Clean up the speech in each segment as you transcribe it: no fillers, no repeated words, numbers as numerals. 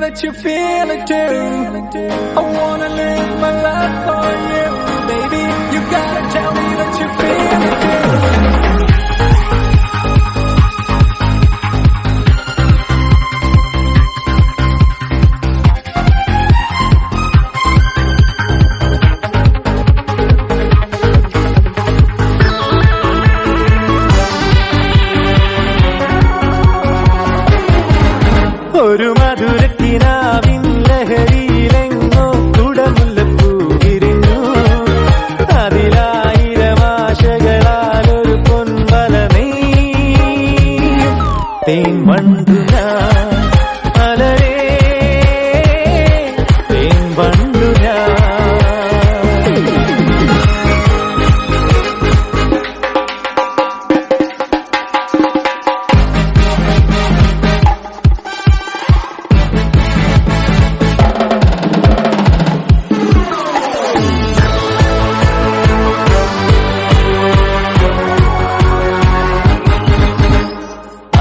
that you feel it too. I wanna live my life for you, baby. You gotta tell me that you feel it too. ഒരു മധുരക്കിനാവിൻ ലഹരിയിലെങ്ങോ കുടമുല്ലപ്പൂ വിരിഞ്ഞു. അതിലായിരം ആശകളാൽ ഒരു പൊൻവല നെയ്യും തേൻ വണ്ടു ഞാൻ അലരേ തേൻ വണ്ടു ഞാൻ.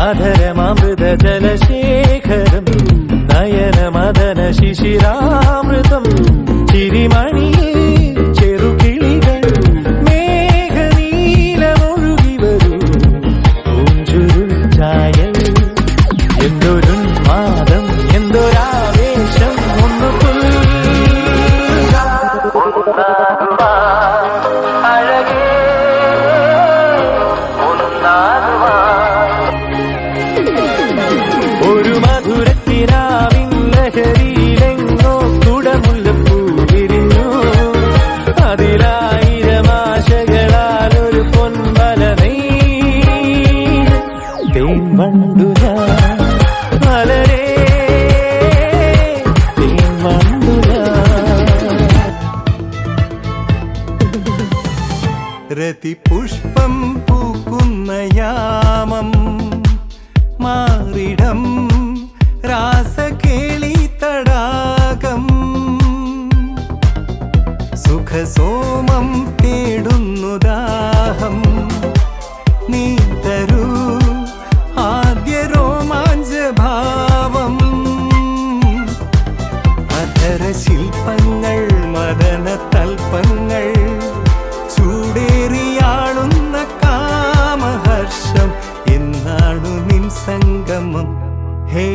അധരമൃത ജലശേഖരം നയനമദന ശിശിരാമൃതം ചിരിമണിയിൽ ചെറുകിളികൾ മേഘനീലമൊഴുകി വരൂ പൂഞ്ചുരുൾ ചായൽ. എന്തൊരുന്മാദം എന്തൊരാവേശം ഒന്നു അഴകേ ഒരു മധുരക്കിനാവിൻ ലഹരിയിലെങ്ങോ കുടമുല്ലപ്പൂ വിരിഞ്ഞു. അതിലായിരം ആശകളാൽ ഒരു പൊൻവല നെയ്യും തേൻ വണ്ടു ഞാൻ അലരേ തേൻ വണ്ടു ഞാൻ. രതിപുഷ്പം പൂക്കുന്ന യാമം മാറിടം രാസകേളി തടാകം. സുഖസോമം തേടുന്നു ദാഹം നീ തരൂ ആദ്യ രോമാഞ്ചഭാവം. അധര ശില്പങ്ങൾ മദന തൽപ്പങ്ങൾ ചൂടേറിയാളുന്ന കാമഹർഷം. എന്നാണു നിൻ സംഗമം ഹേ